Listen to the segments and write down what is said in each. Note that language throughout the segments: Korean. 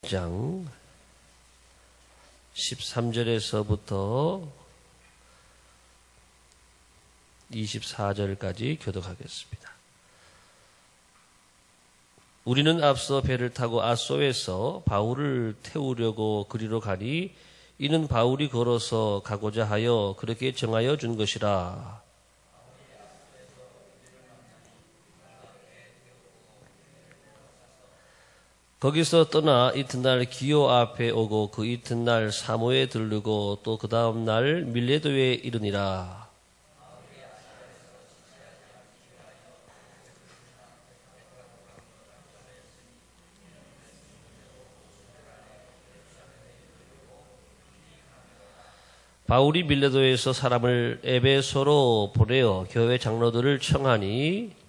1장 13절에서부터 24절까지 교독하겠습니다. 우리는 앞서 배를 타고 아소에서 바울을 태우려고 그리로 가니 이는 바울이 걸어서 가고자 하여 그렇게 정하여 준 것이라. 거기서 떠나 이튿날 기오 앞에 오고 그 이튿날 사모에 들르고 또 그 다음날 밀레도에 이르니라. 바울이 밀레도에서 사람을 에베소로 보내어 교회 장로들을 청하니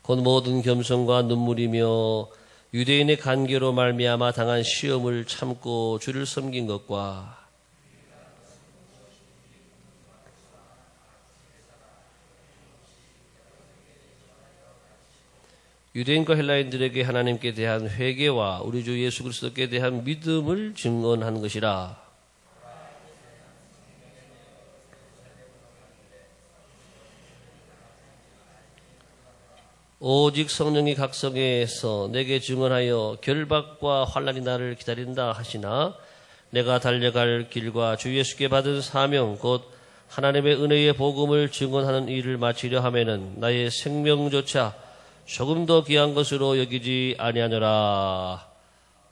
곧 모든 겸손과 눈물이며 유대인의 간계로 말미암아 당한 시험을 참고 주를 섬긴 것과 유대인과 헬라인들에게 하나님께 대한 회개와 우리 주 예수 그리스도께 대한 믿음을 증언한 것이라. 오직 성령이 각성에서 내게 증언하여 결박과 환난이 나를 기다린다 하시나 내가 달려갈 길과 주 예수께 받은 사명 곧 하나님의 은혜의 복음을 증언하는 일을 마치려 하면은 나의 생명조차 조금 더 귀한 것으로 여기지 아니하노라.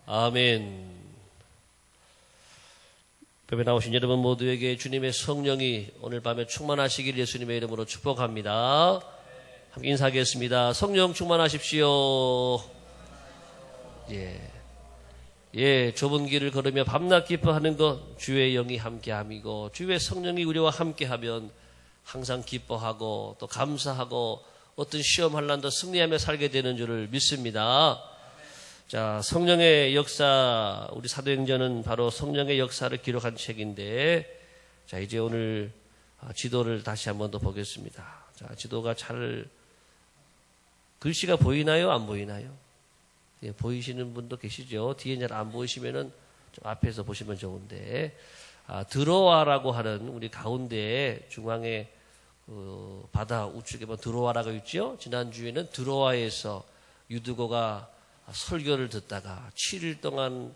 아멘. 벽에 나오신 여러분 모두에게 주님의 성령이 오늘 밤에 충만하시길 예수님의 이름으로 축복합니다. 함께 인사하겠습니다. 성령 충만하십시오. 좁은 길을 걸으며 밤낮 기뻐하는 것 주의 영이 함께함이고 주의 성령이 우리와 함께하면 항상 기뻐하고 또 감사하고 어떤 시험 환난도 승리하며 살게 되는 줄을 믿습니다. 자, 성령의 역사, 우리 사도행전은 바로 성령의 역사를 기록한 책인데, 자, 이제 오늘 지도를 다시 한번 더 보겠습니다. 자, 지도가 잘 글씨가 보이나요? 안 보이나요? 예, 보이시는 분도 계시죠? 뒤에 잘 안 보이시면은 좀 앞에서 보시면 좋은데, 드로아라고 하는 우리 가운데 중앙에 바다 우측에 보면 드로아라고 있죠? 지난주에는 드로아에서 유두고가 설교를 듣다가 7일 동안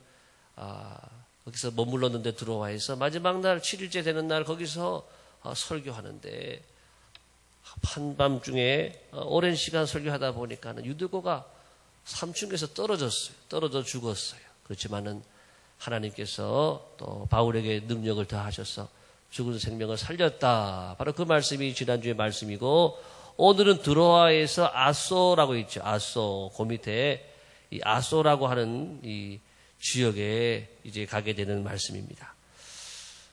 거기서 머물렀는데 드로아에서 마지막 날 7일째 되는 날 거기서 설교하는데 한밤중에 오랜 시간 설교하다 보니까는 유두고가 삼층에서 떨어져 죽었어요. 그렇지만은 하나님께서 또 바울에게 능력을 더하셔서 죽은 생명을 살렸다. 바로 그 말씀이 지난주의 말씀이고 오늘은 드로아에서 아소라고 있죠. 아소, 그 밑에 이 아소라고 하는 이 지역에 이제 가게 되는 말씀입니다.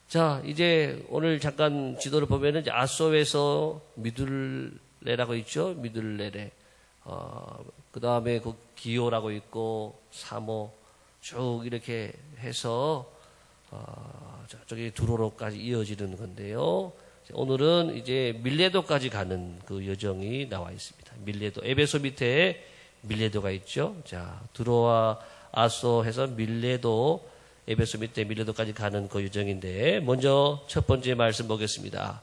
자, 이제 오늘 잠깐 지도를 보면은 이제 아소에서 미둘레라고 있죠. 미둘레레. 그 다음에 그 기오라고 있고 사모 쭉 이렇게 해서 저기 두로로까지 이어지는 건데요. 오늘은 이제 밀레도까지 가는 그 여정이 나와 있습니다. 밀레도, 에베소 밑에 밀레도가 있죠. 자, 드로아, 아소 해서 밀레도, 에베소 밑에 밀레도까지 가는 그 여정인데, 먼저 첫 번째 말씀 보겠습니다.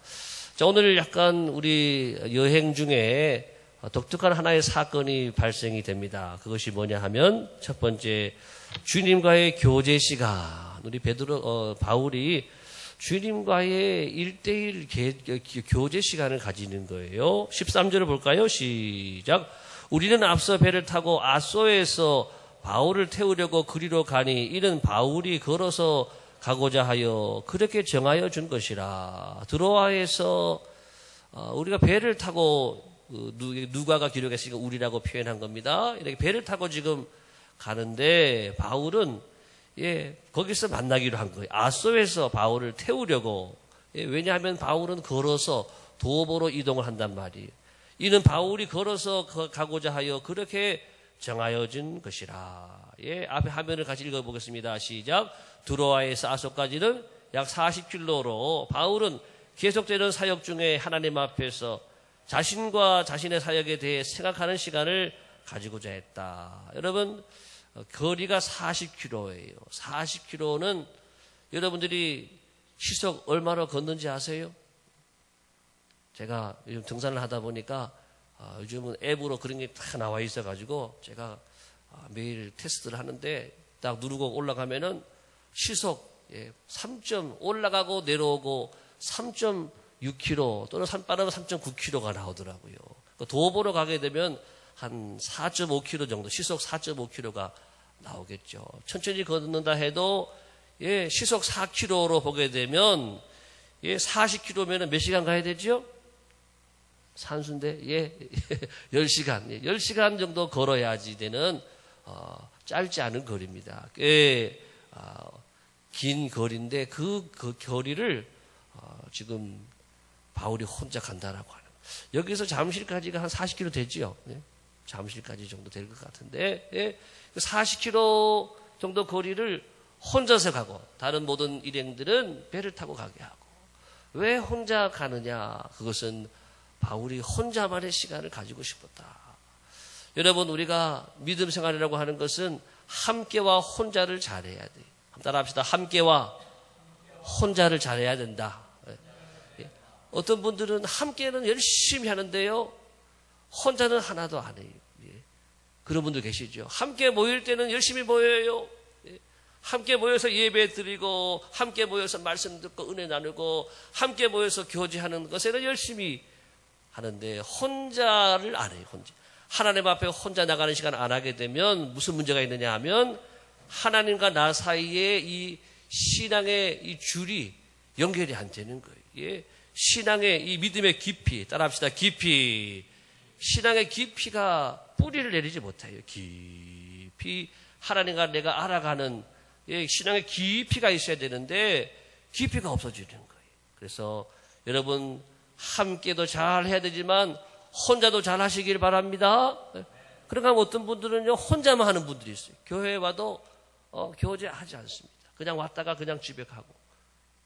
자, 오늘 약간 우리 여행 중에 독특한 하나의 사건이 발생이 됩니다. 그것이 뭐냐 하면, 첫 번째, 주님과의 교제 시간. 우리 바울이 주님과의 1대1 교제 시간을 가지는 거예요. 13절을 볼까요? 시작. 우리는 앞서 배를 타고 아소에서 바울을 태우려고 그리로 가니 이는 바울이 걸어서 가고자 하여 그렇게 정하여 준 것이라. 드로아에서 우리가 배를 타고 누가가 기록했으니까 우리라고 표현한 겁니다. 이렇게 배를 타고 지금 가는데 바울은 거기서 만나기로 한 거예요. 아소에서 바울을 태우려고. 왜냐하면 바울은 걸어서 도보로 이동을 한단 말이에요. 이는 바울이 걸어서 가고자 하여 그렇게 정하여진 것이라. 앞에 화면을 같이 읽어보겠습니다. 시작. 드로아에서 아소까지는 약 40킬로로 바울은 계속되는 사역 중에 하나님 앞에서 자신과 자신의 사역에 대해 생각하는 시간을 가지고자 했다. 여러분, 거리가 40km예요. 40km는 여러분들이 시속 얼마나 걷는지 아세요? 제가 요즘 등산을 하다 보니까 요즘은 앱으로 그런 게 다 나와 있어가지고 제가 매일 테스트를 하는데 딱 누르고 올라가면은 시속 3점 올라가고 내려오고 3.6km 또는 빠르면 3.9km가 나오더라고요. 도보로 가게 되면 한 4.5km 정도, 시속 4.5km가 나오겠죠. 천천히 걷는다 해도 시속 4km로 보게 되면 40km면 몇 시간 가야 되죠? 산수인데 10시간. 10시간 정도 걸어야지 되는 짧지 않은 거리입니다. 꽤 긴 거리인데 그 거리를 지금 바울이 혼자 간다라고 하는. 여기서 잠실까지가 한 40km 되지요. 잠실까지 정도 될 것 같은데 40km 정도 거리를 혼자서 가고 다른 모든 일행들은 배를 타고 가게 하고. 왜 혼자 가느냐? 그것은 바울이 혼자만의 시간을 가지고 싶었다. 여러분, 우리가 믿음 생활이라고 하는 것은 함께와 혼자를 잘해야 돼요. 따라 합시다. 함께와 혼자를 잘해야 된다. 어떤 분들은 함께는 열심히 하는데요, 혼자는 하나도 안 해요. 그런 분들 계시죠. 함께 모일 때는 열심히 모여요. 함께 모여서 예배 드리고, 함께 모여서 말씀 듣고 은혜 나누고, 함께 모여서 교제하는 것에는 열심히 하는데 혼자를 안 해요. 혼자. 하나님 앞에 혼자 나가는 시간 안 하게 되면 무슨 문제가 있느냐 하면 하나님과 나 사이에 이 신앙의 이 줄이 연결이 안 되는 거예요. 신앙의 이 믿음의 깊이, 따라합시다. 깊이. 신앙의 깊이가 뿌리를 내리지 못해요. 깊이 하나님과 내가 알아가는 신앙의 깊이가 있어야 되는데 깊이가 없어지는 거예요. 그래서 여러분, 함께도 잘 해야 되지만 혼자도 잘 하시길 바랍니다. 그러니까 어떤 분들은요, 혼자만 하는 분들이 있어요. 교회에 와도 교제하지 않습니다. 그냥 왔다가 그냥 집에 가고.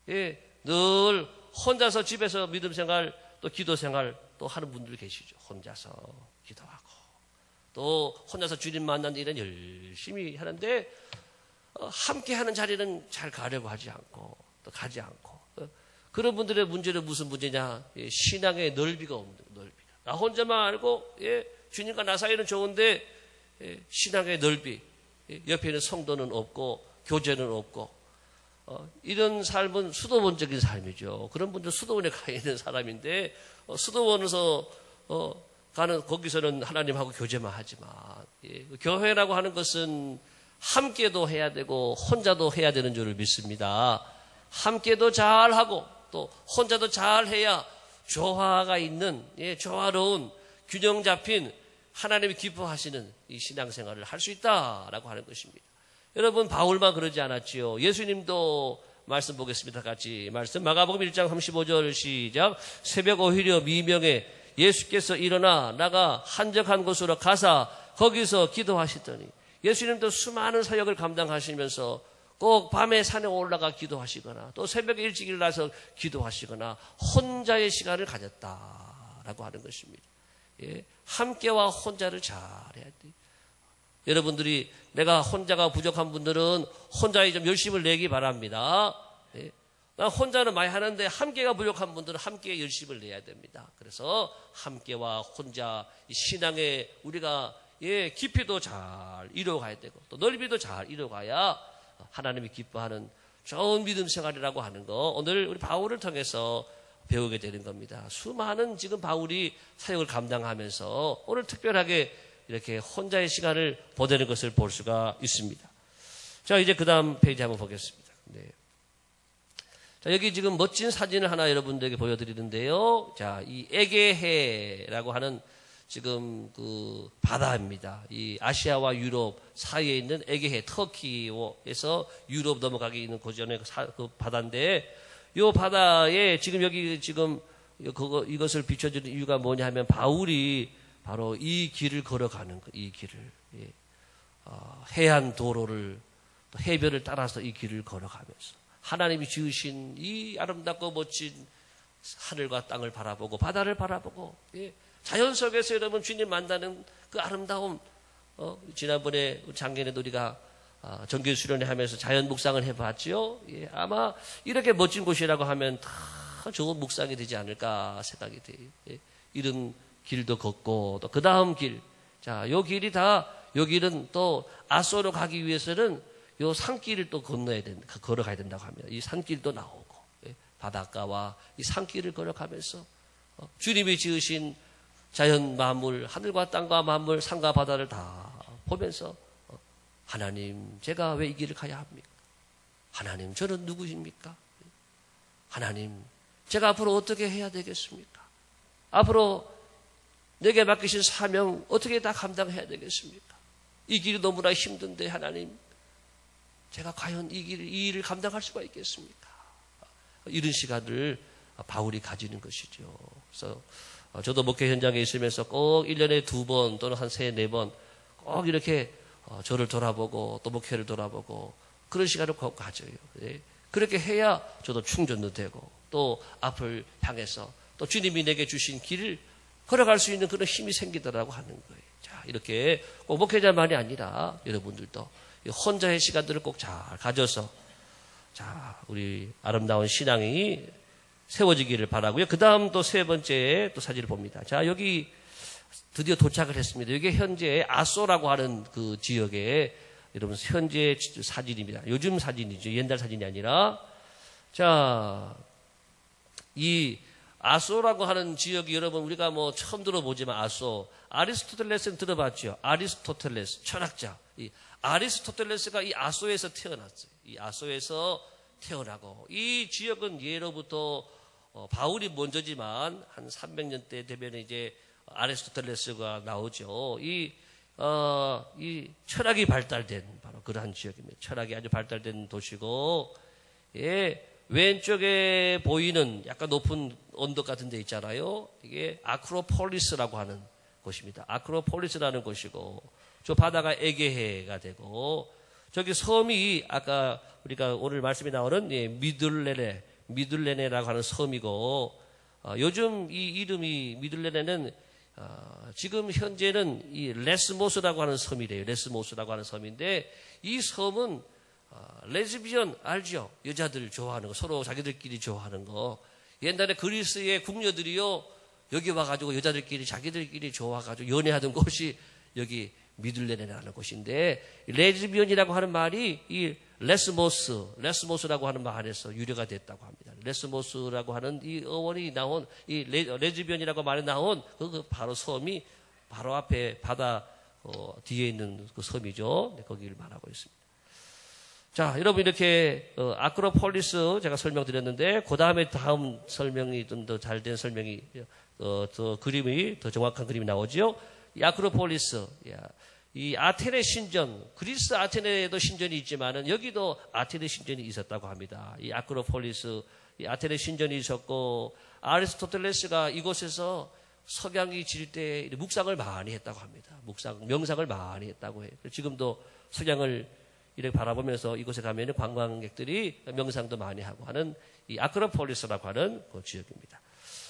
늘 혼자서 집에서 믿음 생활 또 기도 생활 또 하는 분들 계시죠. 혼자서 기도하고 또 혼자서 주님 만난 일은 열심히 하는데 함께 하는 자리는 잘 가려고 하지 않고 또 가지 않고. 그런 분들의 문제는 무슨 문제냐? 신앙의 넓이가 없는 넓이가. 나 혼자만 알고 주님과 나 사이는 좋은데 신앙의 넓이, 옆에 있는 성도는 없고 교제는 없고, 이런 삶은 수도원적인 삶이죠. 그런 분들 수도원에 가 있는 사람인데 수도원에서 가는 거기서는 하나님하고 교제만 하지만 교회라고 하는 것은 함께도 해야 되고 혼자도 해야 되는 줄을 믿습니다. 함께도 잘하고 또 혼자도 잘해야 조화가 있는 조화로운 균형 잡힌 하나님이 기뻐하시는 이 신앙생활을 할 수 있다라고 하는 것입니다. 여러분, 바울만 그러지 않았지요. 예수님도 말씀 보겠습니다. 같이 말씀. 마가복음 1장 35절 시작. 새벽 오히려 미명에 예수께서 일어나 나가 한적한 곳으로 가사 거기서 기도하시더니, 예수님도 수많은 사역을 감당하시면서 꼭 밤에 산에 올라가 기도하시거나 또 새벽에 일찍 일어나서 기도하시거나 혼자의 시간을 가졌다라고 하는 것입니다. 함께와 혼자를 잘해야 돼요. 여러분들이 내가 혼자가 부족한 분들은 혼자에 좀 열심을 내기 바랍니다. 나 혼자는 많이 하는데 함께가 부족한 분들은 함께 열심을 내야 됩니다. 그래서 함께와 혼자 이 신앙에 우리가 깊이도 잘 이루어가야 되고 또 넓이도 잘 이루어가야 하나님이 기뻐하는 좋은 믿음 생활이라고 하는 거, 오늘 우리 바울을 통해서 배우게 되는 겁니다. 수많은 지금 바울이 사역을 감당하면서 오늘 특별하게 이렇게 혼자의 시간을 보내는 것을 볼 수가 있습니다. 자, 이제 그 다음 페이지 한번 보겠습니다. 자, 여기 지금 멋진 사진을 하나 여러분들에게 보여드리는데요. 자, 이 에게해라고 하는 지금 그 바다입니다. 이 아시아와 유럽 사이에 있는 에게해, 터키에서 유럽 넘어가게 있는 고전의 그 바다인데, 이 바다에 지금 여기 지금 이것을 비춰주는 이유가 뭐냐 하면 바울이 바로 이 길을 걸어가는 거, 이 길을 해안 도로를 또 해변을 따라서 이 길을 걸어가면서 하나님이 지으신 이 아름답고 멋진 하늘과 땅을 바라보고 바다를 바라보고 자연 속에서 여러분 주님 만나는 그 아름다움 지난번에 작년에도 우리가 정규 수련회 하면서 자연 묵상을 해봤죠. 아마 이렇게 멋진 곳이라고 하면 다 좋은 묵상이 되지 않을까 생각이 돼요. 이런 길도 걷고 또 그 다음 길, 자, 요 길이 다 요 길은 또 아소로 가기 위해서는 요 산길을 또 건너야 된다, 걸어가야 된다고 합니다. 이 산길도 나오고 바닷가와 이 산길을 걸어가면서 주님이 지으신 자연 만물, 하늘과 땅과 만물, 산과 바다를 다 보면서 하나님, 제가 왜 이 길을 가야 합니까? 하나님, 저는 누구십니까? 하나님, 제가 앞으로 어떻게 해야 되겠습니까? 앞으로 내게 맡기신 사명 어떻게 다 감당해야 되겠습니까? 이 길이 너무나 힘든데 하나님, 제가 과연 이 일을 감당할 수가 있겠습니까? 이런 시간을 바울이 가지는 것이죠. 그래서 저도 목회 현장에 있으면서 꼭 1년에 2번 또는 한 3, 4번 꼭 이렇게 저를 돌아보고 또 목회를 돌아보고 그런 시간을 꼭 가져요. 그렇게 해야 저도 충전도 되고 또 앞을 향해서 또 주님이 내게 주신 길을 걸어갈 수 있는 그런 힘이 생기더라고 하는 거예요. 자, 이렇게 꼭 목회자만이 아니라 여러분들도 혼자의 시간들을 꼭 잘 가져서 자, 우리 아름다운 신앙이 세워지기를 바라고요. 그 다음 또 세 번째 또 사진을 봅니다. 자, 여기 드디어 도착을 했습니다. 이게 현재 아소라고 하는 그 지역에 여러분 현재 사진입니다. 요즘 사진이죠. 옛날 사진이 아니라. 자, 이 아소라고 하는 지역이 여러분 우리가 뭐 처음 들어보지만 아소, 아리스토텔레스는 들어봤죠. 아리스토텔레스 철학자. 이 아리스토텔레스가 이 아소에서 태어났어요. 이 아소에서 태어나고 이 지역은 예로부터 바울이 먼저지만 한 300년대 되면 이제 아리스토텔레스가 나오죠. 이 철학이 발달된 바로 그러한 지역입니다. 철학이 아주 발달된 도시고, 왼쪽에 보이는 약간 높은 언덕 같은 데 있잖아요. 이게 아크로폴리스라고 하는 곳입니다. 아크로폴리스라는 곳이고, 저 바다가 에게해가 되고, 저기 섬이 아까 우리가 오늘 말씀이 나오는 미들레네라고 하는 섬이고, 요즘 이 이름이 미들레네는 지금 현재는 이 레스모스라고 하는 섬이래요. 레스모스라고 하는 섬인데 이 섬은 레즈비언 알죠? 여자들 좋아하는 거, 서로 자기들끼리 좋아하는 거. 옛날에 그리스의 궁녀들이요 여기 와가지고 여자들끼리 자기들끼리 좋아가지고 연애하던 곳이 여기 미들레네라는 곳인데, 레즈비언이라고 하는 말이 이 레스모스라고 하는 말에서 유래가 됐다고 합니다. 레스모스라고 하는 이 어원이 나온 이 레즈비언이라고 말이 나온 그 바로 섬이 바로 앞에 바다 뒤에 있는 그 섬이죠. 네, 거기를 말하고 있습니다. 자, 여러분 이렇게 아크로폴리스 제가 설명드렸는데 그 다음에 다음 설명이 좀 더 잘된 설명이 더 그림이 더 정확한 그림이 나오죠. 이 아크로폴리스, 이 아테네 신전, 그리스 아테네에도 신전이 있지만은 여기도 아테네 신전이 있었다고 합니다. 이 아크로폴리스, 이 아테네 신전이 있었고, 아리스토텔레스가 이곳에서 석양이 질 때 묵상을 많이 했다고 합니다. 명상을 많이 했다고 해요. 지금도 석양을 이렇게 바라보면서 이곳에 가면 관광객들이 명상도 많이 하고 하는 이 아크로폴리스라고 하는 그 지역입니다.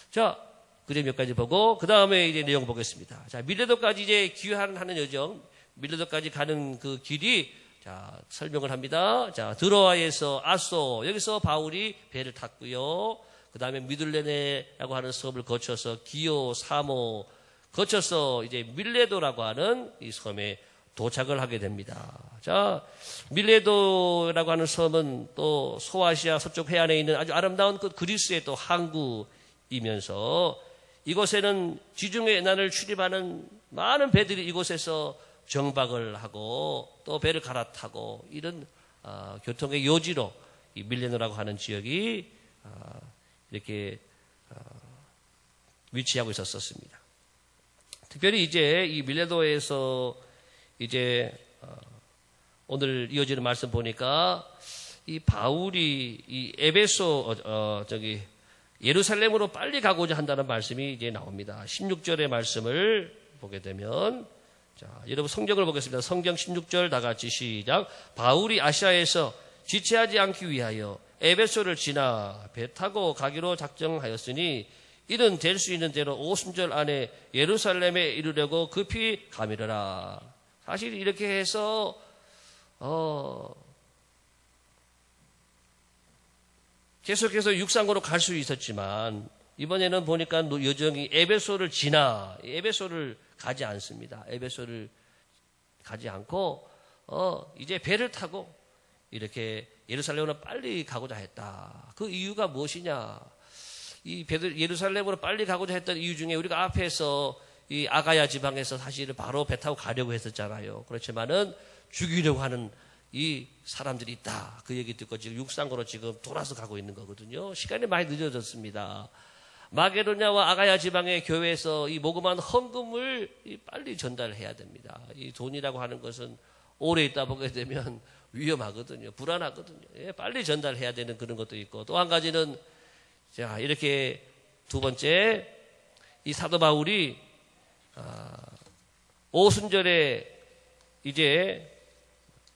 자, 그림 몇 가지 보고 그 다음에 이제 내용 보겠습니다. 자, 밀레도까지 이제 귀환하는 여정, 밀레도까지 가는 그 길이 자 설명을 합니다. 자, 드로아에서 아소, 여기서 바울이 배를 탔고요. 그 다음에 미들레네라고 하는 섬을 거쳐서 기오, 사모 거쳐서 이제 밀레도라고 하는 이 섬에 도착을 하게 됩니다. 자, 밀레도라고 하는 섬은 또 소아시아 서쪽 해안에 있는 아주 아름다운 그 그리스의 또 항구이면서 이곳에는 지중해 난을 출입하는 많은 배들이 이곳에서 정박을 하고 또 배를 갈아타고 이런 교통의 요지로 이 밀레도라고 하는 지역이 이렇게 위치하고 있었습니다. 특별히 이제 이 밀레도에서 이제 오늘 이어지는 말씀 보니까 이 바울이 이 에베소 예루살렘으로 빨리 가고자 한다는 말씀이 이제 나옵니다. 16절의 말씀을 보게 되면, 자, 여러분 성경을 보겠습니다. 성경 16절 다 같이 시작. 바울이 아시아에서 지체하지 않기 위하여 에베소를 지나 배 타고 가기로 작정하였으니 이는 될 수 있는 대로 오순절 안에 예루살렘에 이르려고 급히 가미르라. 사실 이렇게 해서 계속해서 육상으로 갈 수 있었지만 이번에는 보니까 여정이 에베소를 지나 에베소를 가지 않습니다. 에베소를 가지 않고 이제 배를 타고 이렇게 예루살렘으로 빨리 가고자 했다. 그 이유가 무엇이냐? 이 예루살렘으로 빨리 가고자 했던 이유 중에 우리가 앞에서 이 아가야 지방에서 사실 바로 배 타고 가려고 했었잖아요. 그렇지만은 죽이려고 하는 이 사람들이 있다. 그 얘기 듣고 지금 육상으로 지금 돌아서 가고 있는 거거든요. 시간이 많이 늦어졌습니다. 마게도냐와 아가야 지방의 교회에서 이 모금한 헌금을 빨리 전달해야 됩니다. 이 돈이라고 하는 것은 오래 있다 보게 되면 위험하거든요. 불안하거든요. 예, 빨리 전달해야 되는 그런 것도 있고, 또 한 가지는 자 이렇게 두 번째 이 사도 바울이 오순절에 이제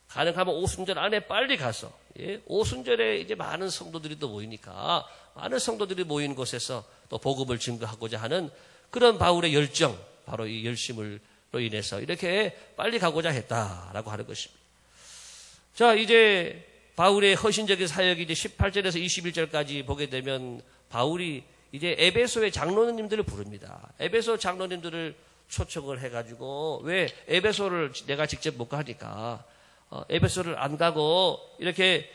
가능하면 오순절 안에 빨리 가서 오순절에 이제 많은 성도들이 또 모이니까 많은 성도들이 모인 곳에서 또 복음을 증거하고자 하는 그런 바울의 열정, 바로 이 열심으로 인해서 이렇게 빨리 가고자 했다라고 하는 것입니다. 자, 이제 바울의 헌신적인 사역이 이제 18절에서 21절까지 보게 되면 바울이 이제 에베소의 장로님들을 부릅니다. 에베소 장로님들을 초청을 해가지고, 왜 에베소를 내가 직접 못 가니까 에베소를 안 가고 이렇게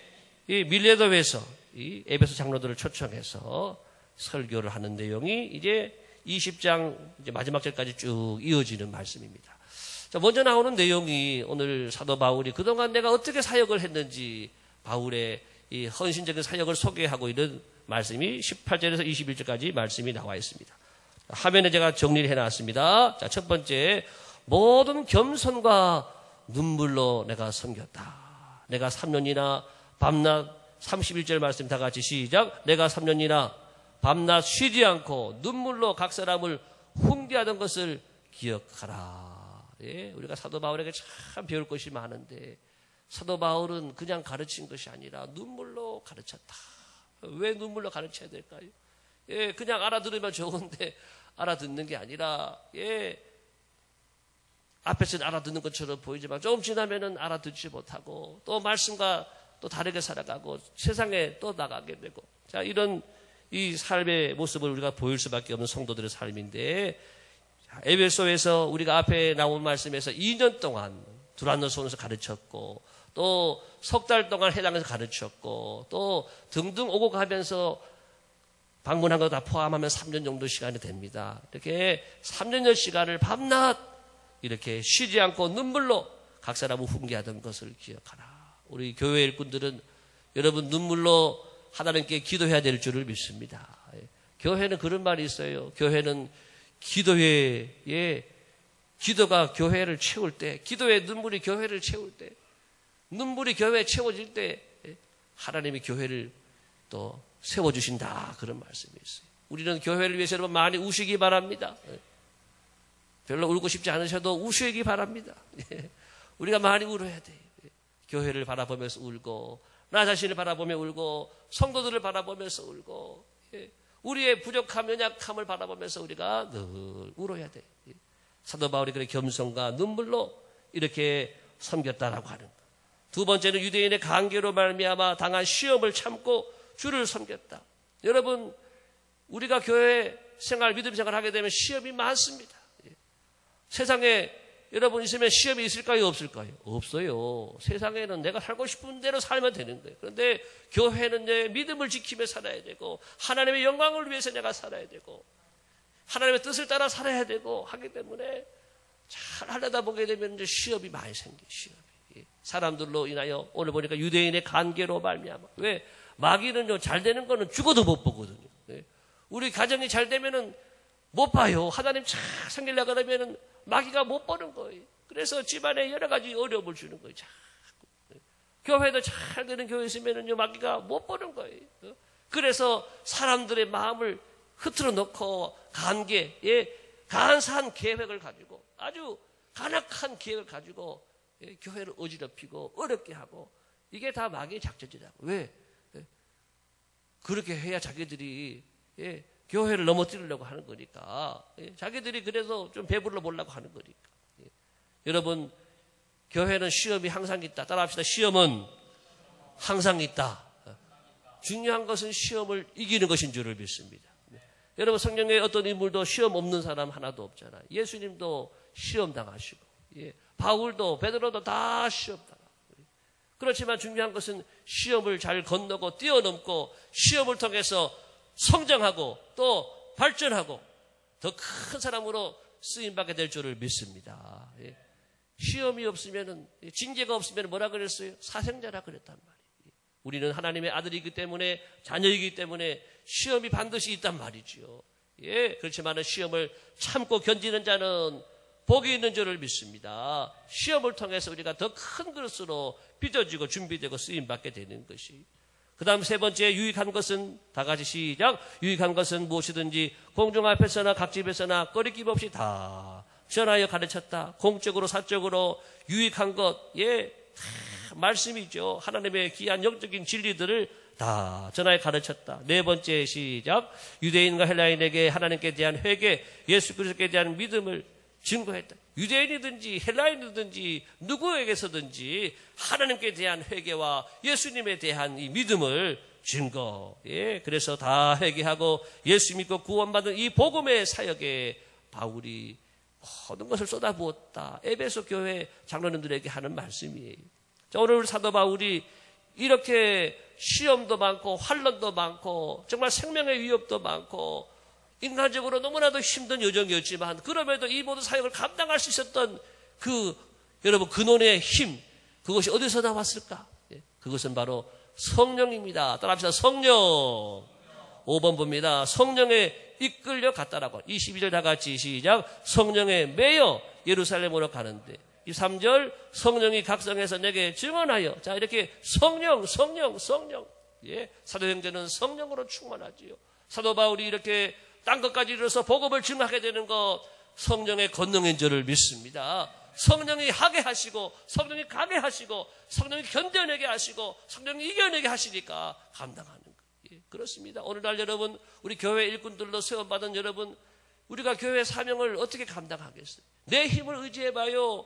이 밀레도에서 이 에베소 장로들을 초청해서 설교를 하는 내용이 이제 20장 이제 마지막 절까지 쭉 이어지는 말씀입니다. 자, 먼저 나오는 내용이 오늘 사도 바울이 그동안 내가 어떻게 사역을 했는지 바울의 이 헌신적인 사역을 소개하고 있는 말씀이 18절에서 21절까지 말씀이 나와 있습니다. 화면에 제가 정리를 해놨습니다. 자, 첫 번째, 모든 겸손과 눈물로 내가 섬겼다. 내가 3년이나 밤낮 31절 말씀 다 같이 시작. 내가 3년이나 밤낮 쉬지 않고 눈물로 각 사람을 훈계하던 것을 기억하라. 예, 우리가 사도 바울에게 참 배울 것이 많은데 사도 바울은 그냥 가르친 것이 아니라 눈물로 가르쳤다. 왜 눈물로 가르쳐야 될까요? 예, 그냥 알아들으면 좋은데 알아듣는 게 아니라, 예, 앞에서는 알아듣는 것처럼 보이지만 조금 지나면은 알아듣지 못하고 또 말씀과 또 다르게 살아가고 세상에 또 나가게 되고, 자, 이런 이 삶의 모습을 우리가 보일 수밖에 없는 성도들의 삶인데, 에베소에서 우리가 앞에 나온 말씀에서 2년 동안 두란노선에서 가르쳤고 또 석 달 동안 해당에서 가르쳤고 또 등등 오고 가면서 방문한 거 다 포함하면 3년 정도 시간이 됩니다. 이렇게 3년여 시간을 밤낮 이렇게 쉬지 않고 눈물로 각 사람을 훈계하던 것을 기억하라. 우리 교회 일꾼들은 여러분 눈물로 하나님께 기도해야 될 줄을 믿습니다. 교회는 그런 말이 있어요. 교회는 기도회에 기도가 교회를 채울 때, 기도의 눈물이 교회를 채울 때, 눈물이 교회에 채워질 때 하나님이 교회를 또 세워주신다, 그런 말씀이 있어요. 우리는 교회를 위해서 여러분 많이 우시기 바랍니다. 별로 울고 싶지 않으셔도 우시기 바랍니다. 우리가 많이 울어야 돼요. 교회를 바라보면서 울고 나 자신을 바라보며 울고 성도들을 바라보면서 울고 우리의 부족함, 연약함을 바라보면서 우리가 늘 울어야 돼. 사도 바울이 그렇게 겸손과 눈물로 이렇게 섬겼다라고 하는 것. 두 번째는 유대인의 관계로 말미암아 당한 시험을 참고 주를 섬겼다. 여러분, 우리가 교회 생활, 믿음 생활 하게 되면 시험이 많습니다. 세상에 여러분 있으면 시험이 있을까요, 없을까요? 없어요. 세상에는 내가 살고 싶은 대로 살면 되는 거예요. 그런데 교회는 내 믿음을 지키며 살아야 되고 하나님의 영광을 위해서 내가 살아야 되고 하나님의 뜻을 따라 살아야 되고 하기 때문에 잘 하려다 보게 되면 이제 시험이 많이 생겨요. 시험이. 사람들로 인하여 오늘 보니까 유대인의 관계로 말미암아. 왜? 마귀는요, 잘 되는 거는 죽어도 못 보거든요. 우리 가정이 잘 되면은 못 봐요. 하나님 잘 생기려고 하면은 마귀가 못 보는 거예요. 그래서 집안에 여러 가지 어려움을 주는 거예요. 자꾸. 교회도 잘 되는 교회 있으면은요, 마귀가 못 보는 거예요. 그래서 사람들의 마음을 흐트러 놓고 관계에 간사한 계획을 가지고 아주 간악한 계획을 가지고 교회를 어지럽히고 어렵게 하고 이게 다 마귀의 작전이라고. 왜? 그렇게 해야 자기들이 교회를 넘어뜨리려고 하는 거니까. 자기들이 그래서 좀 배불러 보려고 하는 거니까. 여러분, 교회는 시험이 항상 있다. 따라합시다. 시험은 항상 있다. 중요한 것은 시험을 이기는 것인 줄을 믿습니다. 여러분, 성경에 어떤 인물도 시험 없는 사람 하나도 없잖아요. 예수님도 시험 당하시고, 바울도 베드로도 다 시험 당하고. 그렇지만 중요한 것은 시험을 잘 건너고 뛰어넘고 시험을 통해서 성장하고 또 발전하고 더 큰 사람으로 쓰임받게 될 줄을 믿습니다. 시험이 없으면은, 징계가 없으면 뭐라 그랬어요? 사생자라 그랬단 말이에요. 우리는 하나님의 아들이기 때문에, 자녀이기 때문에 시험이 반드시 있단 말이죠. 그렇지만 시험을 참고 견디는 자는 복이 있는 줄을 믿습니다. 시험을 통해서 우리가 더 큰 그릇으로 빚어지고 준비되고 쓰임받게 되는 것이. 그 다음 세 번째 유익한 것은, 다 같이 시작. 유익한 것은 무엇이든지 공중 앞에서나 각 집에서나 꺼리낌 없이 다 전하여 가르쳤다. 공적으로 사적으로 유익한 것, 다 말씀이죠. 하나님의 귀한 영적인 진리들을 다 전하여 가르쳤다. 네 번째 시작. 유대인과 헬라인에게 하나님께 대한 회개, 예수 그리스도에 대한 믿음을 증거했다. 유대인이든지 헬라인이든지 누구에게서든지 하나님께 대한 회개와 예수님에 대한 이 믿음을 증거. 그래서 다 회개하고 예수 믿고 구원받은 이 복음의 사역에 바울이 모든 것을 쏟아부었다. 에베소 교회 장로님들에게 하는 말씀이에요. 자, 오늘 사도 바울이 이렇게 시험도 많고 환난도 많고 정말 생명의 위협도 많고 인간적으로 너무나도 힘든 여정이었지만 그럼에도 이 모든 사역을 감당할 수 있었던 여러분 근원의 힘, 그것이 어디서 나왔을까? 그것은 바로 성령입니다. 따라합시다. 성령. 5번 봅니다. 성령에 이끌려 갔다라고. 22절 다 같이 시작. 성령에 매여 예루살렘으로 가는데. 3절 성령이 각성해서 내게 증언하여. 자, 이렇게 성령. 사도행전은 성령으로 충만하지요. 사도 바울이 이렇게 딴 것까지 이르러서 복음을 증하게 되는 것, 성령의 권능인 줄을 믿습니다. 성령이 하게 하시고 성령이 가게 하시고 성령이 견뎌내게 하시고 성령이 이겨내게 하시니까 감당하는 거예요. 그렇습니다. 오늘날 여러분, 우리 교회 일꾼들로 세움받은 여러분, 우리가 교회 사명을 어떻게 감당하겠어요? 내 힘을 의지해봐요.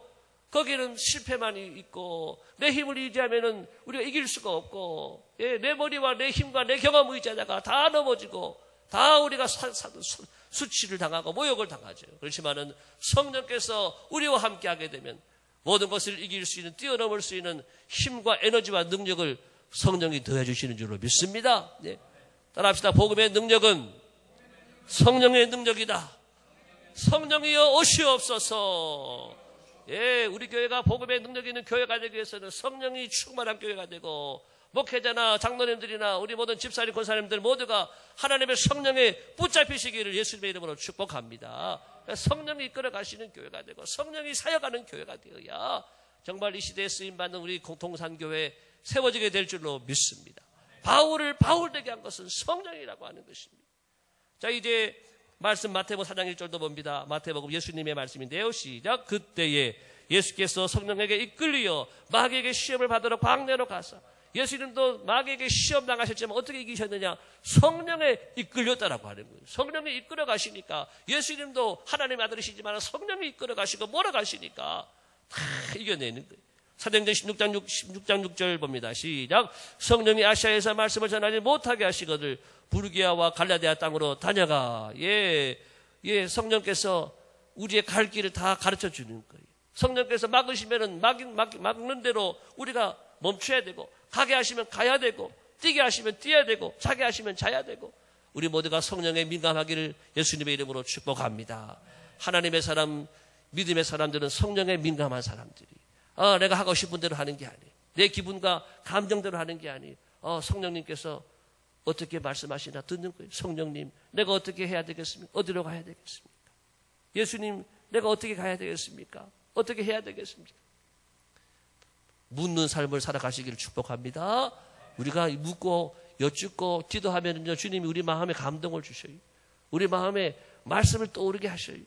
거기는 실패만 있고 내 힘을 의지하면은 우리가 이길 수가 없고, 내 머리와 내 힘과 내 경험 의지하다가 다 넘어지고 다 우리가 수치를 당하고 모욕을 당하죠. 그렇지만은 성령께서 우리와 함께하게 되면 모든 것을 이길 수 있는, 뛰어넘을 수 있는 힘과 에너지와 능력을 성령이 더해주시는 줄로 믿습니다. 따라합시다. 복음의 능력은 성령의 능력이다. 성령이여 오시옵소서. 우리 교회가 복음의 능력이 있는 교회가 되기 위해서는 성령이 충만한 교회가 되고, 목회자나 장로님들이나 우리 모든 집사님, 권사님들 모두가 하나님의 성령에 붙잡히시기를 예수님의 이름으로 축복합니다. 성령이 이끌어 가시는 교회가 되고 성령이 사역하는 교회가 되어야 정말 이 시대에 쓰임받는 우리 공통산교회 세워지게 될 줄로 믿습니다. 바울을 바울되게 한 것은 성령이라고 하는 것입니다. 자, 이제 말씀 마태복음 4장 1절도 봅니다. 마태복음 예수님의 말씀인데요. 시작. 그때에 예수께서 성령에게 이끌려 마귀에게 시험을 받으러 광야로 가사. 예수님도 마귀에게 시험 당하셨지만 어떻게 이기셨느냐? 성령에 이끌렸다라고 하는 거예요. 성령이 이끌어 가시니까, 예수님도 하나님의 아들이시지만 성령이 이끌어 가시고 몰아가시니까 다 이겨내는 거예요. 사도행전 16장 6절 봅니다. 시작. 성령이 아시아에서 말씀을 전하지 못하게 하시거늘 부르기아와 갈라디아 땅으로 다녀가. 성령께서 우리의 갈 길을 다 가르쳐 주는 거예요. 성령께서 막으시면은 막는 대로 우리가 멈춰야 되고, 가게 하시면 가야 되고, 뛰게 하시면 뛰어야 되고, 자게 하시면 자야 되고, 우리 모두가 성령에 민감하기를 예수님의 이름으로 축복합니다. 하나님의 사람, 믿음의 사람들은 성령에 민감한 사람들이, 내가 하고 싶은 대로 하는 게 아니에요. 내 기분과 감정대로 하는 게 아니에요. 성령님께서 어떻게 말씀하시나 듣는 거예요. 성령님, 내가 어떻게 해야 되겠습니까? 어디로 가야 되겠습니까? 예수님, 내가 어떻게 가야 되겠습니까? 어떻게 해야 되겠습니까? 묻는 삶을 살아가시기를 축복합니다. 우리가 묻고 여쭙고 기도하면요, 주님이 우리 마음에 감동을 주셔요. 우리 마음에 말씀을 떠오르게 하셔요.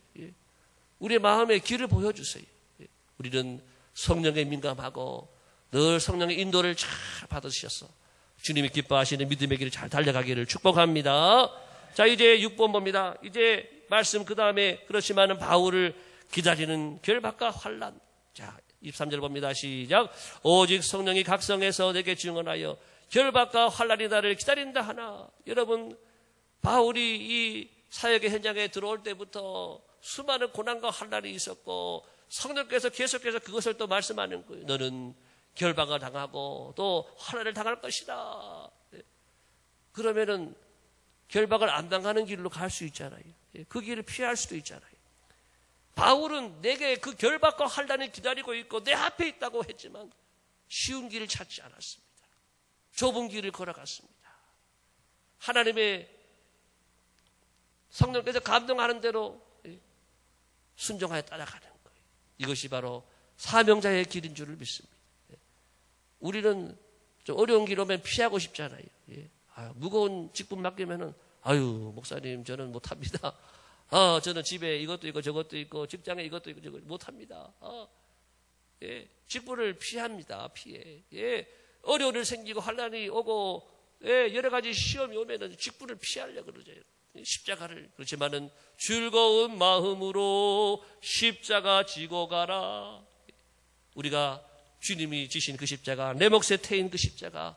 우리 마음에 길을 보여주세요. 우리는 성령에 민감하고 늘 성령의 인도를 잘 받으셔서 주님이 기뻐하시는 믿음의 길을 잘 달려가기를 축복합니다. 자, 이제 6번 봅니다. 이제 말씀 그 다음에 그렇지만은 바울을 기다리는 결박과 환난. 자, 23절 봅니다. 시작. 오직 성령이 각성해서 내게 증언하여 결박과 환난이 나를 기다린다 하나. 여러분, 바울이 이 사역의 현장에 들어올 때부터 수많은 고난과 환난이 있었고 성령께서 계속해서 그것을 또 말씀하는 거예요. 너는 결박을 당하고 또 환난을 당할 것이다. 그러면은 결박을 안 당하는 길로 갈 수 있잖아요. 그 길을 피할 수도 있잖아요. 바울은 내게 그 결박과 환난이 기다리고 있고 내 앞에 있다고 했지만 쉬운 길을 찾지 않았습니다. 좁은 길을 걸어갔습니다. 하나님의 성령께서 감동하는 대로 순종하여 따라가는 거예요. 이것이 바로 사명자의 길인 줄을 믿습니다. 우리는 좀 어려운 길 오면 피하고 싶잖아요. 무거운 직분 맡기면은 아유 목사님 저는 못합니다. 저는 집에 이것도 있고 저것도 있고 직장에 이것도 있고 저것도 못합니다. 직분을 피합니다. 피해. 어려운 일 생기고 환난이 오고 여러 가지 시험이 오면은 직분을 피하려고 그러죠. 십자가를. 그렇지만은 즐거운 마음으로 십자가 지고 가라. 우리가 주님이 지신 그 십자가, 내 몫에 태인 그 십자가,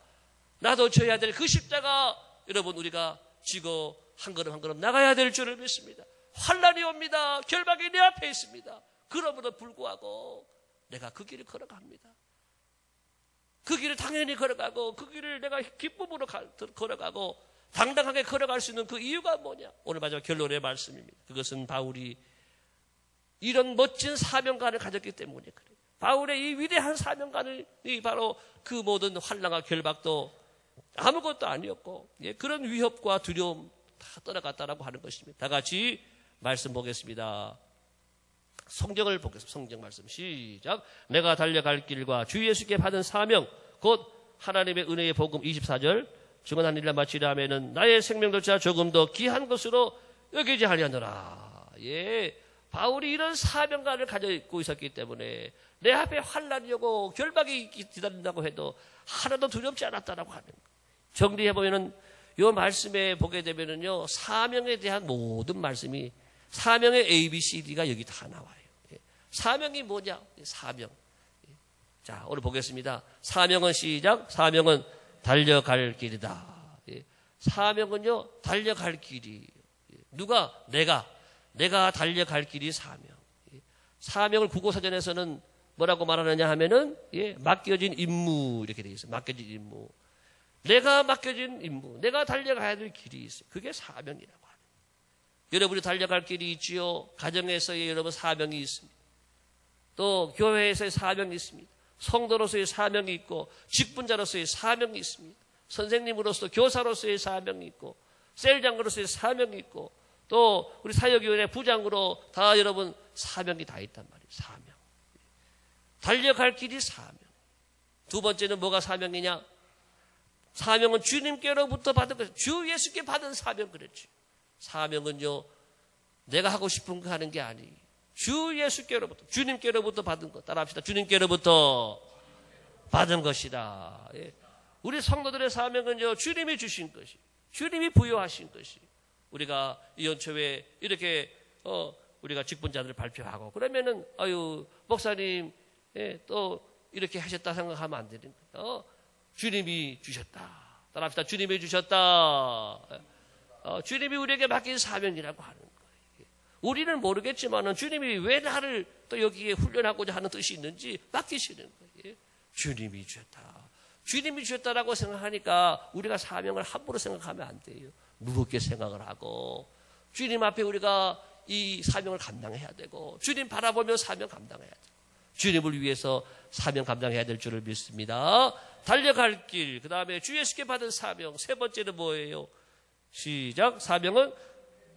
나도 져야 될 그 십자가, 여러분 우리가 지고 한 걸음 한 걸음 나가야 될 줄을 믿습니다. 환난이 옵니다. 결박이 내 앞에 있습니다. 그럼에도 불구하고 내가 그 길을 걸어갑니다. 그 길을 당연히 걸어가고 그 길을 내가 기쁨으로 걸어가고 당당하게 걸어갈 수 있는 그 이유가 뭐냐? 오늘 마지막 결론의 말씀입니다. 그것은 바울이 이런 멋진 사명관을 가졌기 때문에 그래요. 바울의 이 위대한 사명관이 바로 그 모든 환난과 결박도 아무것도 아니었고 그런 위협과 두려움 다 떠나갔다라고 하는 것입니다. 다 같이 말씀 보겠습니다. 성경을 보겠습니다. 성경 말씀 시작. 내가 달려갈 길과 주 예수께 받은 사명 곧 하나님의 은혜의 복음 24절 증언한 일을 마치려 하면은 나의 생명조차 조금 더 귀한 것으로 여기지 하려노라. 바울이 이런 사명관을 가지고 있었기 때문에 내 앞에 환난이 오고 결박이 기다린다고 해도 하나도 두렵지 않았다라고 하는 거예요. 정리해보면은 이 말씀에 보게 되면은요, 사명에 대한 모든 말씀이 사명의 A, B, C, D가 여기 다 나와요. 사명이 뭐냐? 사명. 자, 오늘 보겠습니다. 사명은 시작. 사명은 달려갈 길이다. 사명은요, 달려갈 길이. 누가? 내가 달려갈 길이 사명. 사명을 국어사전에서는 뭐라고 말하느냐 하면은, 맡겨진 임무, 이렇게 되어 있어요. 맡겨진 임무. 내가 맡겨진 임무, 내가 달려가야 될 길이 있어요. 그게 사명이라고 하는 거예요. 여러분이 달려갈 길이 있지요. 가정에서의 여러분 사명이 있습니다. 또 교회에서의 사명이 있습니다. 성도로서의 사명이 있고 직분자로서의 사명이 있습니다. 선생님으로서 교사로서의 사명이 있고 셀장으로서의 사명이 있고 또 우리 사역위원회 부장으로 다 여러분 사명이 다 있단 말이에요. 사명. 달려갈 길이 사명. 두 번째는 뭐가 사명이냐? 사명은 주님께로부터 받은 것. 주 예수께 받은 사명 그랬지. 사명은요, 내가 하고 싶은 거 하는 게 아니에요. 주 예수께로부터, 주님께로부터 받은 것. 따라합시다. 주님께로부터 받은 것이다. 우리 성도들의 사명은요, 주님이 주신 것이, 주님이 부여하신 것이. 우리가 이 연초에 이렇게 우리가 직분자들을 발표하고 그러면은 아유 목사님 또 이렇게 하셨다 생각하면 안 되는 거예요. 주님이 주셨다. 따라합시다. 주님이 주셨다. 주님이 우리에게 맡긴 사명이라고 하는 거예요. 우리는 모르겠지만은 주님이 왜 나를 또 여기에 훈련하고자 하는 뜻이 있는지 맡기시는 거예요. 주님이 주셨다. 주님이 주셨다라고 생각하니까 우리가 사명을 함부로 생각하면 안 돼요. 무겁게 생각을 하고 주님 앞에 우리가 이 사명을 감당해야 되고 주님 바라보며 사명 감당해야 되고 주님을 위해서 사명 감당해야 될 줄을 믿습니다. 달려갈 길, 그 다음에 주 예수께 받은 사명. 세 번째는 뭐예요? 시작. 사명은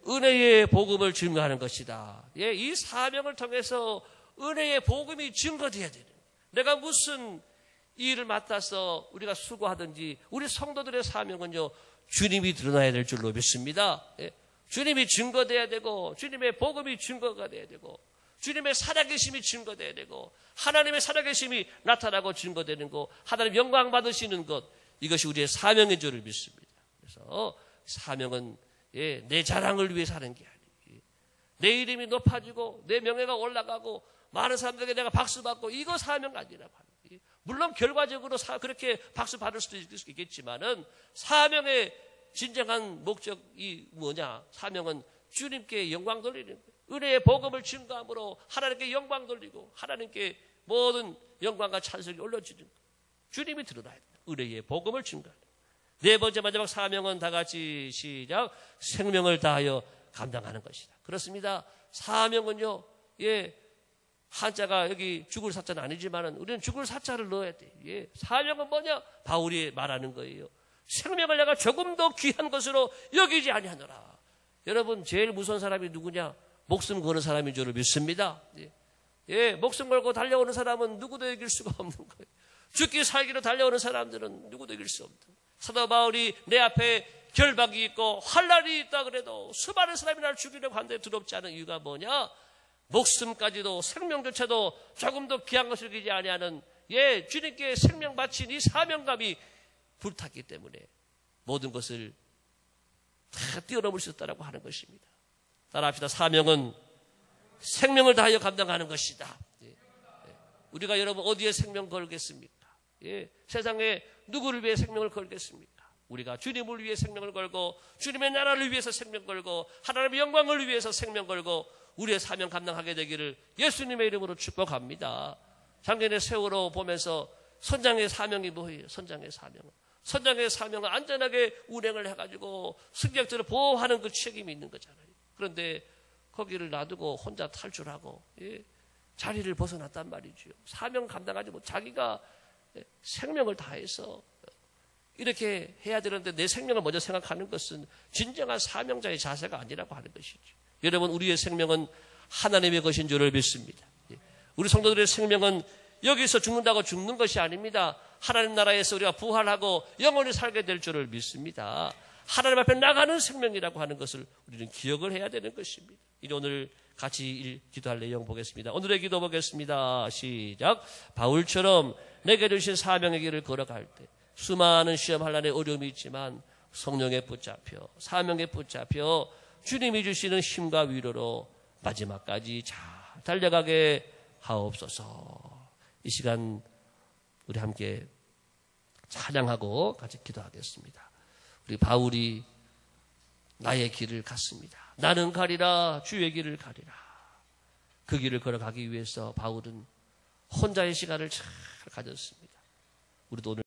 은혜의 복음을 증거하는 것이다. 이 사명을 통해서 은혜의 복음이 증거되어야 되는 거예요. 내가 무슨 일을 맡아서 우리가 수고하든지 우리 성도들의 사명은요, 주님이 드러나야 될 줄로 믿습니다. 주님이 증거돼야 되고 주님의 복음이 증거가 돼야 되고 주님의 살아계심이 증거돼야 되고 하나님의 살아계심이 나타나고 증거되는 것, 하나님 영광 받으시는 것, 이것이 우리의 사명인 줄을 믿습니다. 그래서 사명은 내 자랑을 위해 사는 게 아니에요. 내 이름이 높아지고 내 명예가 올라가고 많은 사람들에게 내가 박수 받고 이거 사명 아니라고 하는 거예요. 물론 결과적으로 그렇게 박수 받을 수도 있겠지만은 사명의 진정한 목적이 뭐냐? 사명은 주님께 영광 돌리는 거예요. 은혜의 복음을 증거함으로 하나님께 영광 돌리고 하나님께 모든 영광과 찬송이 올려주는 거예요. 주님이 드러나야 돼요. 은혜의 복음을 증거하는 거예요. 네 번째 마지막 사명은 다 같이 시작. 생명을 다하여 감당하는 것이다. 그렇습니다. 사명은요. 한자가 여기 죽을 사자는 아니지만은 우리는 죽을 사자를 넣어야 돼. 사명은 뭐냐? 바울이 말하는 거예요. 생명을 내가 조금 더 귀한 것으로 여기지 아니하노라. 여러분 제일 무서운 사람이 누구냐? 목숨 거는 사람인 줄을 믿습니다. 목숨 걸고 달려오는 사람은 누구도 이길 수가 없는 거예요. 죽기 살기로 달려오는 사람들은 누구도 이길 수 없는 거예요. 사도 바울이 내 앞에 결박이 있고 환난이 있다 그래도 수많은 사람이 날 죽이려고 하는데 두렵지 않은 이유가 뭐냐? 목숨까지도 생명조차도 조금 더 귀한 것을 여기지 아니하는 주님께 생명 바친 이 사명감이 불탔기 때문에 모든 것을 다 뛰어넘을 수 있다고 하는 것입니다. 따라합시다. 사명은 생명을 다하여 감당하는 것이다. 우리가 여러분 어디에 생명 걸겠습니까? 세상에 누구를 위해 생명을 걸겠습니까? 우리가 주님을 위해 생명을 걸고 주님의 나라를 위해서 생명 걸고 하나님의 영광을 위해서 생명 걸고 우리의 사명 감당하게 되기를 예수님의 이름으로 축복합니다. 작년에 세월호 보면서 선장의 사명이 뭐예요? 선장의 사명은. 선장의 사명은 안전하게 운행을 해가지고 승객들을 보호하는 그 책임이 있는 거잖아요. 그런데 거기를 놔두고 혼자 탈출하고 자리를 벗어났단 말이죠. 사명 감당하지 못 자기가 생명을 다해서 이렇게 해야 되는데 내 생명을 먼저 생각하는 것은 진정한 사명자의 자세가 아니라고 하는 것이죠. 여러분 우리의 생명은 하나님의 것인 줄을 믿습니다. 우리 성도들의 생명은 여기서 죽는다고 죽는 것이 아닙니다. 하나님 나라에서 우리가 부활하고 영원히 살게 될 줄을 믿습니다. 하나님 앞에 나가는 생명이라고 하는 것을 우리는 기억을 해야 되는 것입니다. 이제 오늘 같이 기도할 내용 보겠습니다. 오늘의 기도 보겠습니다. 시작. 바울처럼 내게 주신 사명의 길을 걸어갈 때 수많은 시험 환난의 어려움이 있지만 성령에 붙잡혀 사명에 붙잡혀 주님이 주시는 힘과 위로로 마지막까지 잘 달려가게 하옵소서. 이 시간 우리 함께 찬양하고 같이 기도하겠습니다. 우리 바울이 나의 길을 갔습니다. 나는 가리라 주의 길을 가리라. 그 길을 걸어가기 위해서 바울은 혼자의 시간을 잘 가졌습니다. 우리도 오늘